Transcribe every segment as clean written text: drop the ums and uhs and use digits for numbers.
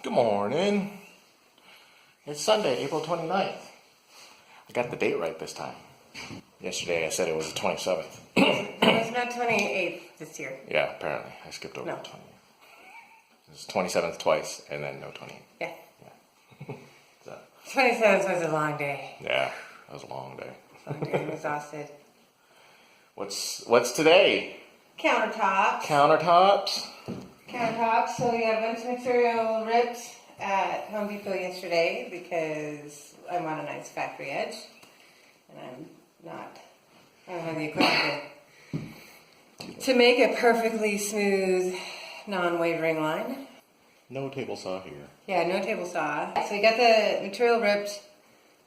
Good morning. It's Sunday, April 29th. I got the date right this time. Yesterday I said it was the 27th. It's not 28th this year. Yeah, apparently. I skipped over No. the 28th. It's 27th twice and then no 28th. Yeah. So, 27th was a long day. yeah, that was a long day. Long day. I'm exhausted. What's today? Countertops. Countertops. Countertops. So we got a bunch of material ripped at Home Depot yesterday because I'm on a nice factory edge. And I don't have the equipment to make a perfectly smooth, non-wavering line. No table saw here. Yeah, no table saw. So we got the material ripped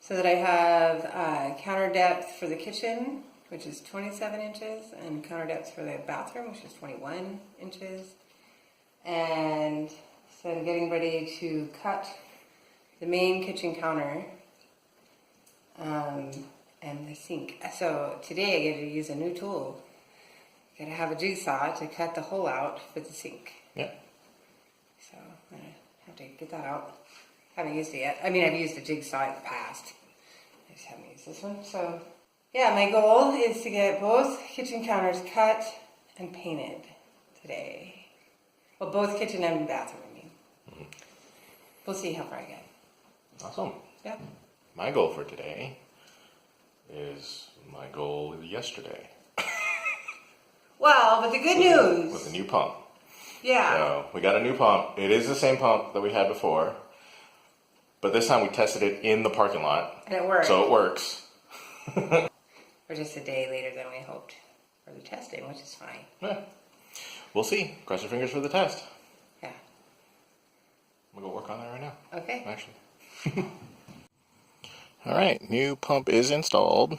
so that I have counter depth for the kitchen, which is 27 inches, and counter depth for the bathroom, which is 21 inches. And so I'm getting ready to cut the main kitchen counter and the sink. So today I get to use a new tool. I gotta have a jigsaw to cut the hole out for the sink. Yeah. So I'm gonna have to get that out. Haven't used it yet. I mean, I've used a jigsaw in the past. I just haven't used this one. So yeah, my goal is to get both kitchen counters cut and painted today. Well, both kitchen and bathroom, I mean. Mm-hmm. We'll see how far I get. Awesome. Yeah. My goal for today is my goal yesterday. Well, but the good news. With a new pump. Yeah. So we got a new pump. It is the same pump that we had before, but this time we tested it in the parking lot. And it worked. So it works. We're just a day later than we hoped for the testing, which is fine. Yeah. We'll see. Cross your fingers for the test. Yeah. I'm gonna go work on that right now. Okay. Actually. All right, new pump is installed.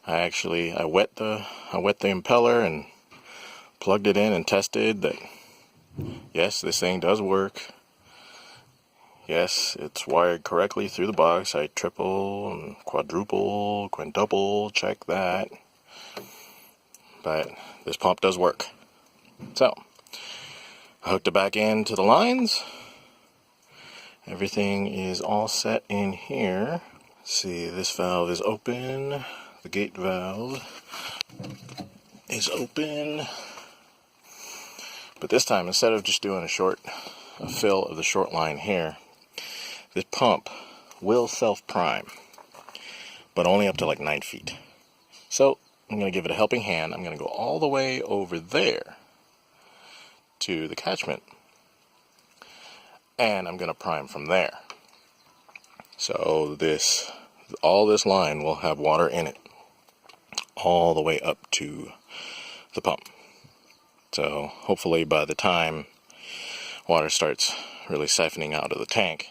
I wet the impeller and plugged it in and tested that. Yes, this thing does work. Yes, it's wired correctly through the box. I triple and quintuple check that. But this pump does work. So, I hooked it back into the lines. Everything is all set in here. See, this valve is open. The gate valve is open. But this time, instead of just doing a fill of the short line here, this pump will self-prime, but only up to like 9 feet. So, I'm going to give it a helping hand. I'm going to go all the way over there to the catchment, and I'm going to prime from there. So all this line will have water in it all the way up to the pump. So hopefully by the time water starts really siphoning out of the tank,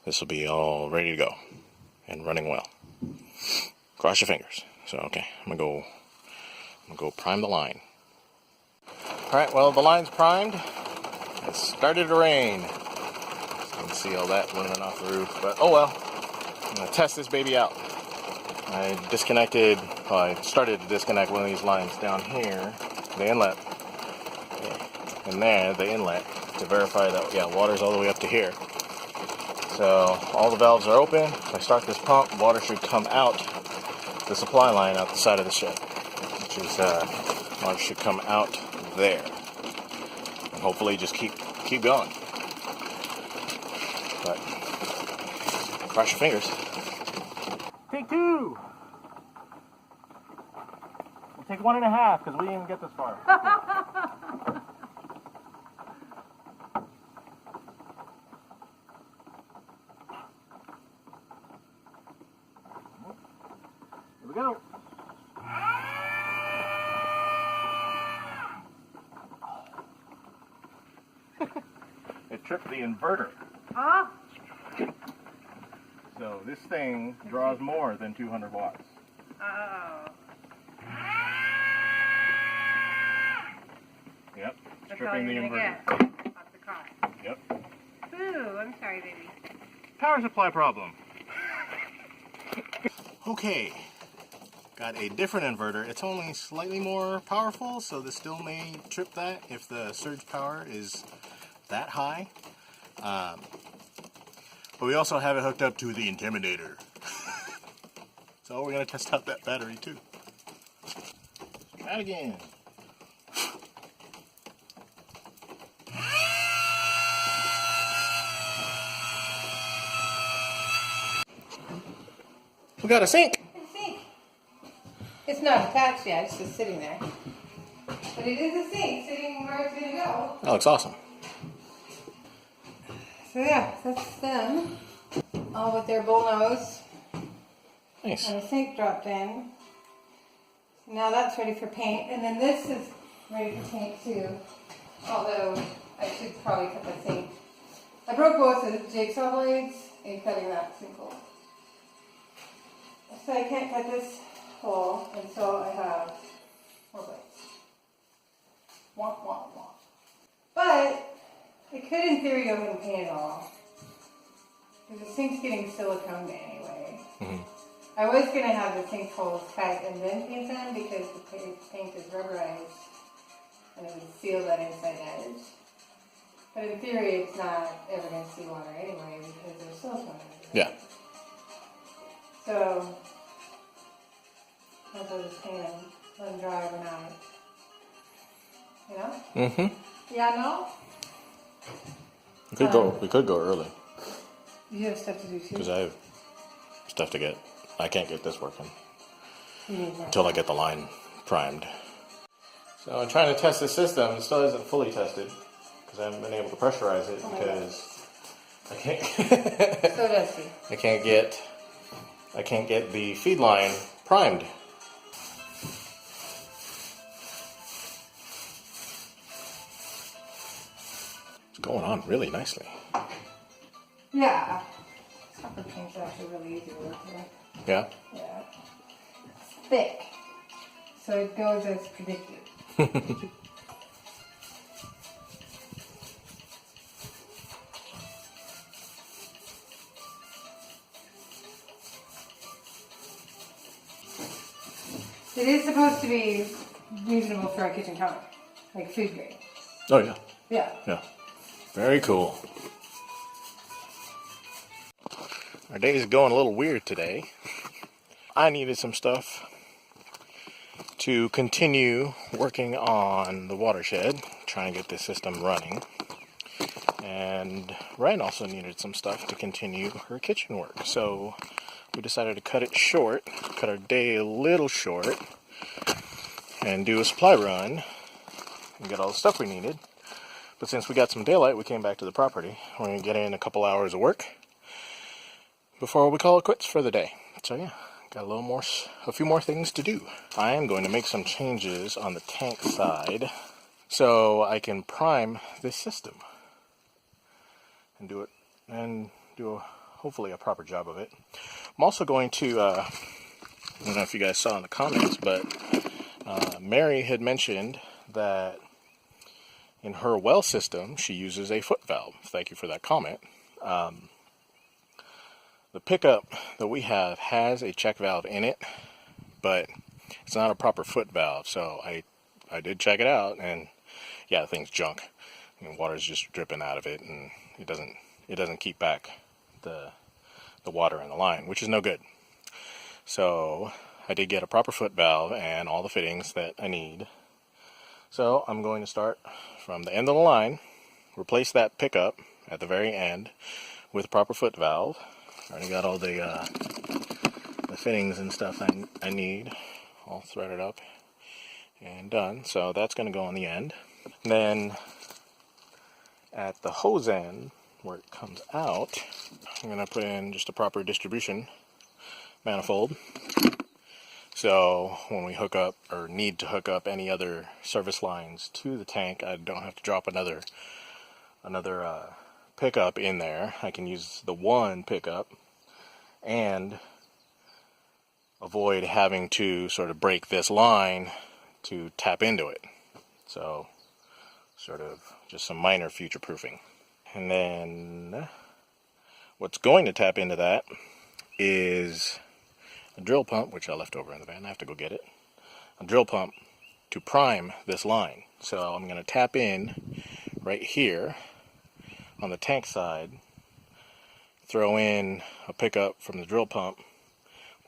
this will be all ready to go and running well. Cross your fingers. So okay, I'm gonna go prime the line. Alright, well, the line's primed. It started to rain. You can see all that running off the roof, but oh well. I'm going to test this baby out. I started to disconnect one of these lines down here, the inlet, and there, the inlet, to verify that, yeah, water's all the way up to here. So, all the valves are open. If I start this pump, water should come out the supply line out the side of the shed, which is, water should come out there. And hopefully just keep going. But cross your fingers. Take two. We'll take 1.5 because we didn't even get this far. Here we go. It tripped the inverter. Huh? So this thing draws more than 200 watts. Oh. Yep, it's That's all tripping the you're gonna inverter. get off the car. Yep. Ooh, I'm sorry, baby. Power supply problem. Okay, got a different inverter. It's only slightly more powerful, so this still may trip that if the surge power is that high. But we also have it hooked up to the Intimidator. So we're going to test out that battery too. Try it again. We got a sink. A sink. It's not attached yet, it's just sitting there. But it is a sink sitting where it's going to go. That looks awesome. So yeah, that's them. All with their bull nose. Nice. And the sink dropped in. Now that's ready for paint. And then this is ready for paint too. Although I should probably cut the sink. I broke both of the jigsaw blades in cutting that sinkhole. So I can't cut this hole until I have more blades. Womp, womp, womp. But I could in theory go ahead and paint it all. Because the sink's getting silicone anyway. Mm-hmm. I was going to have the sink holes cut and then paint them because the paint is rubberized and it would seal that inside edge. But in theory it's not ever going to see water anyway because there's silicone in it. Yeah. So I'll just paint them, let them dry overnight. You know? Mm-hmm. Yeah, no? We could go early. You have stuff to do too. Because I have stuff to get. I can't get this working You need more. until I get the line primed. So I'm trying to test the system. It still isn't fully tested because I haven't been able to pressurize it because I can't. So dusty. I can't get the feed line primed. It's going on really nicely. Yeah. Copper paint's actually really easy to work with. Yeah. Yeah. It's thick. So it goes as predicted. It is supposed to be reasonable for a kitchen counter, like food grade. Oh yeah. Yeah. Yeah. Very cool. Our day is going a little weird today. I needed some stuff to continue working on the watershed, trying to get this system running. And Wren also needed some stuff to continue her kitchen work. So we decided to cut it short, cut our day a little short, and do a supply run and get all the stuff we needed. But since we got some daylight, we came back to the property. We're going to get in a couple hours of work before we call it quits for the day. So yeah, got a few more things to do. I am going to make some changes on the tank side so I can prime this system and do hopefully a proper job of it. I'm also going to, I don't know if you guys saw in the comments, but Mary had mentioned that in her well system, she uses a foot valve. Thank you for that comment. The pickup that we have has a check valve in it, but it's not a proper foot valve. So I did check it out, and yeah, the thing's junk. I mean, water's just dripping out of it, and it doesn't keep back the water in the line, which is no good. So I did get a proper foot valve and all the fittings that I need. So I'm going to start from the end of the line, replace that pickup at the very end with a proper foot valve. I already got all the fittings and stuff I need all threaded up and done. So that's going to go on the end. And then at the hose end, where it comes out, I'm going to put in just a proper distribution manifold. So when we hook up or need to hook up any other service lines to the tank, I don't have to drop another pickup in there. I can use the one pickup and avoid having to sort of break this line to tap into it. So sort of just some minor future proofing. And then what's going to tap into that is a drill pump, which I left over in the van. I have to go get it. A drill pump to prime this line. So I'm going to tap in right here on the tank side, throw in a pickup from the drill pump,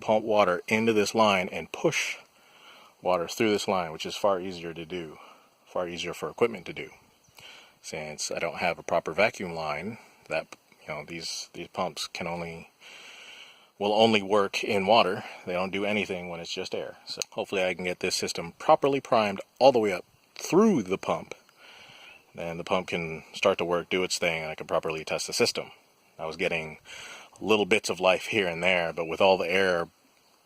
pump water into this line, and push water through this line, which is far easier to do, far easier for equipment to do. Since I don't have a proper vacuum line, that these pumps will only work in water. They don't do anything when it's just air. So hopefully I can get this system properly primed all the way up through the pump. Then the pump can start to work, do its thing, and I can properly test the system. I was getting little bits of life here and there, but with all the air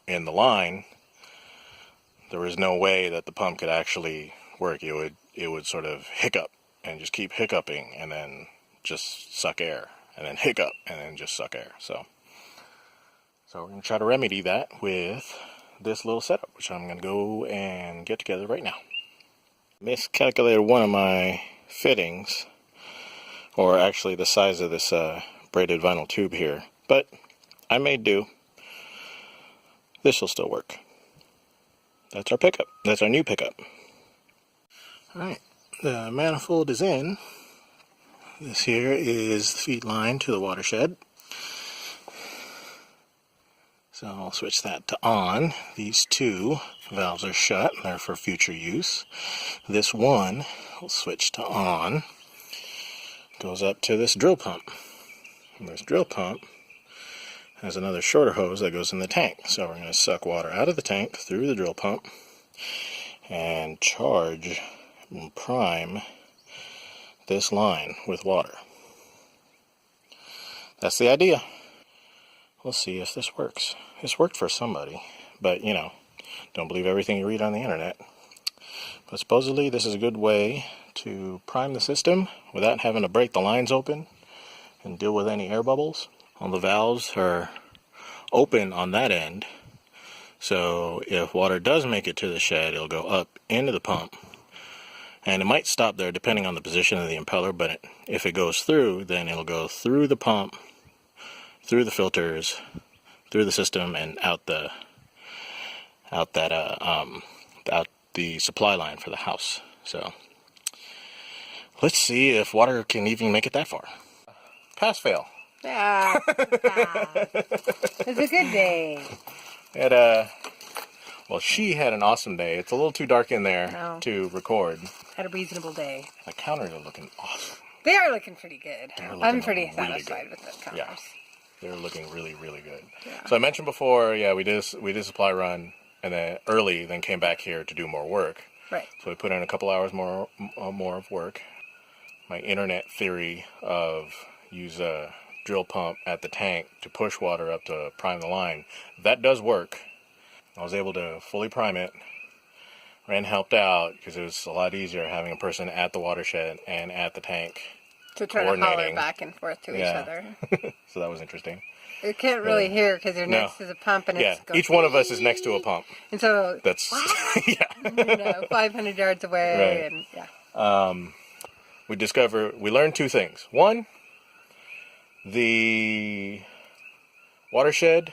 in the line, there was no way that the pump could actually work. It would sort of hiccup and just keep hiccuping and then just suck air, and then hiccup and then just suck air. So we're going to try to remedy that with this little setup, which I'm going to go and get together right now. Miscalculated one of my fittings, or actually the size of this braided vinyl tube here, but I made do. This will still work. That's our pickup. That's our new pickup. Alright, the manifold is in. This here is the feed line to the watershed. So I'll switch that to on. These two valves are shut. They're for future use. This one will switch to on. Goes up to this drill pump. And this drill pump has another shorter hose that goes in the tank. So we're going to suck water out of the tank through the drill pump and charge and prime this line with water. That's the idea. We'll see if this works. This worked for somebody, but don't believe everything you read on the internet. But supposedly this is a good way to prime the system without having to break the lines open and deal with any air bubbles. All the valves are open on that end, so if water does make it to the shed, it'll go up into the pump, and it might stop there depending on the position of the impeller, but if it goes through, then it'll go through the pump, through the filters, through the system, and out the supply line for the house. So let's see if water can even make it that far. Pass fail. Yeah, it's a good day. She had an awesome day. It's a little too dark in there to record. Had a reasonable day. The counters are looking awesome. They are looking pretty good. I'm pretty really satisfied with the counters. Yeah, they're looking really, really good. Yeah. So I mentioned before, we did a supply run, and then came back here to do more work. Right. So we put in a couple hours more of work. My internet theory of use a drill pump at the tank to push water up to prime the line, that does work. I was able to fully prime it. Wren helped out because it was a lot easier having a person at the watershed and at the tank to try to holler back and forth to each other. So that was interesting. You can't really hear because you're next to the pump, and it's each one of us is next to a pump, and so that's 500 yards away, right. And we learned two things. One, the watershed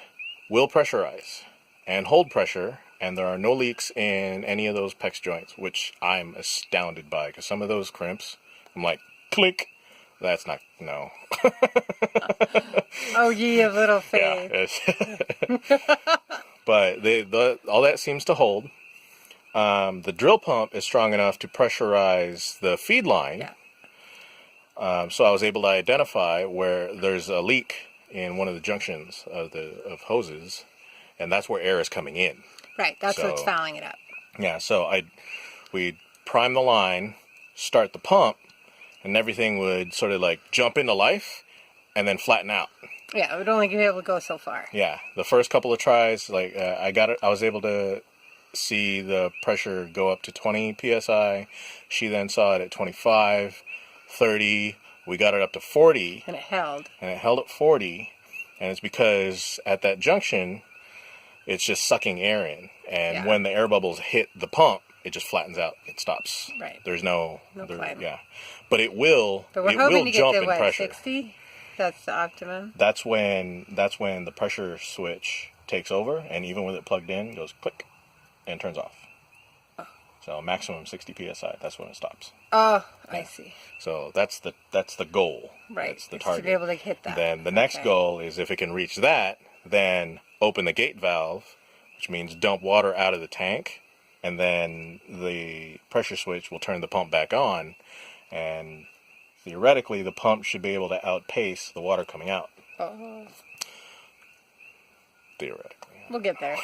will pressurize and hold pressure, and there are no leaks in any of those PEX joints, which I'm astounded by, because some of those crimps, I'm like, click, that's not, no. Oh, ye of little faith. Yeah, but all that seems to hold. The drill pump is strong enough to pressurize the feed line. Yeah. So I was able to identify where there's a leak in one of the junctions of hoses, and that's where air is coming in. Right, that's what's fouling it up. Yeah, so we'd prime the line, start the pump, and everything would sort of like jump into life and then flatten out. Yeah, it would only be able to go so far. Yeah, the first couple of tries, I was able to see the pressure go up to 20 psi. She then saw it at 25, 30. We got it up to 40. And it held. And it held at 40. And it's because at that junction, it's just sucking air in. And when the air bubbles hit the pump, it just flattens out. It stops. Right. There's no flame. Yeah. But it will. But we're hoping to get to 60. That's the optimum. That's when the pressure switch takes over, and even with it plugged in, it goes click and turns off. Oh. So maximum 60 psi. That's when it stops. Oh, I see. So that's the goal. Right. That's the It's target. to be able to hit that. Then the next goal is if it can reach that, then open the gate valve, which means dump water out of the tank, and then the pressure switch will turn the pump back on, and theoretically the pump should be able to outpace the water coming out. Oh. Theoretically. We'll get there.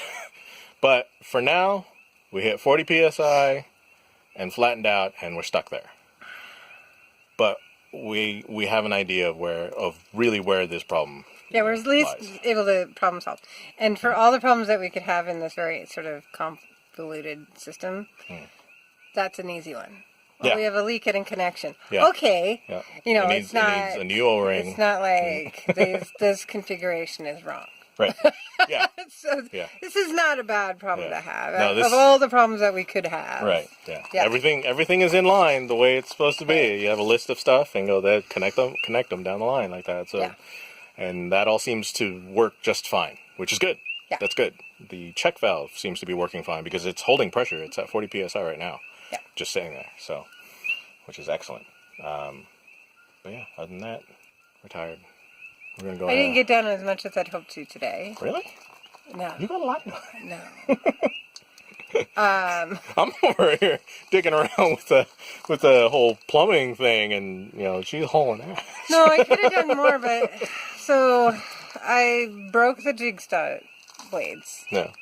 But for now, we hit 40 psi and flattened out, and we're stuck there. But we have an idea of really where this problem We're at least lies. able to problem solve. And for all the problems that we could have in this very sort of convoluted system, that's an easy one. Well, we have a leak in connection. Yeah. Okay. Yeah. It's not. It needs a new O-ring. It's not like this configuration is wrong. Right. Yeah. So this is not a bad problem to have. No, of all the problems that we could have. Right. Yeah. Everything is in line the way it's supposed to be. Right. You have a list of stuff and go there, connect them down the line like that. So, and that all seems to work just fine, which is good. Yeah. That's good. The check valve seems to be working fine because it's holding pressure. It's at 40 psi right now. Yeah. Just sitting there. So, which is excellent. But yeah, other than that, we're tired. We're gonna go. I didn't get done as much as I'd hoped to today. Really? No. You got a lot done. No. I'm over here digging around with the whole plumbing thing, and she's hauling ass. No, I could have done more, but so I broke the jigsaw blades. Yeah.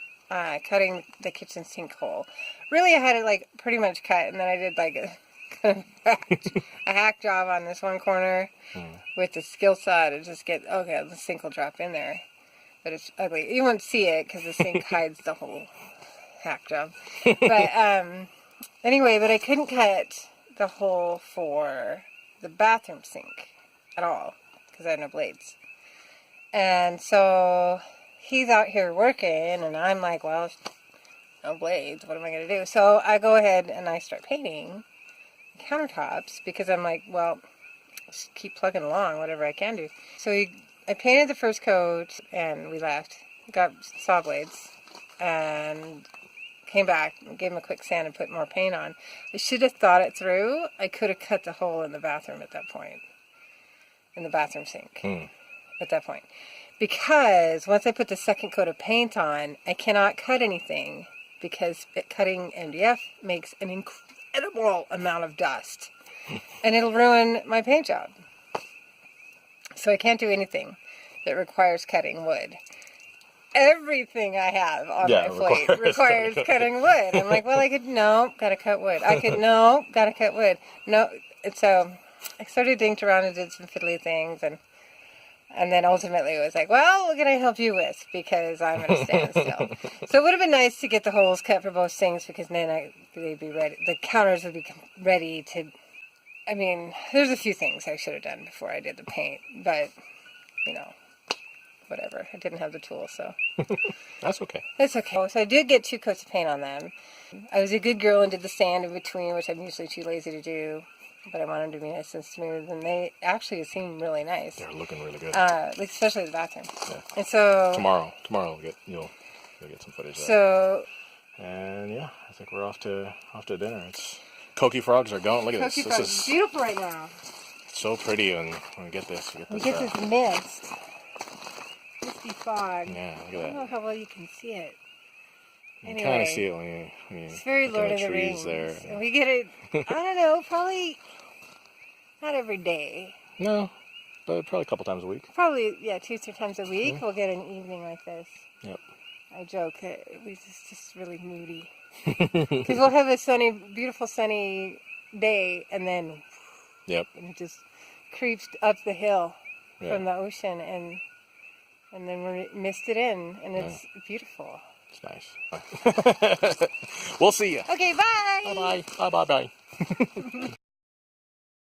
Cutting the kitchen sink hole. Really, I had it pretty much cut, and then I did a hack job on this one corner with the skill saw to just get the sink will drop in there, but it's ugly. You won't see it because the sink hides the whole hack job. But anyway, but I couldn't cut the hole for the bathroom sink at all because I had no blades, and so he's out here working, and I'm like, well, no blades. What am I going to do? So I go ahead and I start painting countertops because I'm like, well, just keep plugging along, whatever I can do. So I painted the first coat and we left, got saw blades, and came back, gave him a quick sand and put more paint on. I should have thought it through. I could have cut the hole in the bathroom at that point, in the bathroom sink at that point. Because once I put the second coat of paint on, I cannot cut anything because cutting MDF makes an incredible amount of dust. And it'll ruin my paint job. So I can't do anything that requires cutting wood. Everything I have on my plate requires cutting wood. I'm like, well, gotta cut wood. Gotta cut wood. No, so I sort of dinked around and did some fiddly things, and then ultimately it was like, well, what can I help you with? Because I'm at a standstill. So it would have been nice to get the holes cut for both sinks because then they'd be ready. The counters would be ready to. I mean, there's a few things I should have done before I did the paint, but whatever. I didn't have the tools, so. That's okay. It's okay. So I did get 2 coats of paint on them. I was a good girl and did the sand in between, which I'm usually too lazy to do. But I want them to be nice and smooth, and they actually seem really nice. They're looking really good. Especially the bathroom. Yeah. And so tomorrow you'll get some footage. So. And yeah, I think we're off to dinner. It's Coqui frogs are going. Look at this. This is beautiful right now. It's so pretty when we get this. We get this mist, misty fog. Yeah, look at that. I don't know how well you can see it. You kind of see it when you it's very Lord of the Rings. There. And we get it, I don't know, probably not every day. No, but probably a couple times a week. Probably, 2-3 times a week we'll get an evening like this. Yep. I joke, it's just really moody. Because we'll have a beautiful sunny day, and then it just creeps up the hill from the ocean, and then we're misted in, and it's beautiful. It's nice. We'll see you. Okay, bye. Bye-bye. Bye-bye.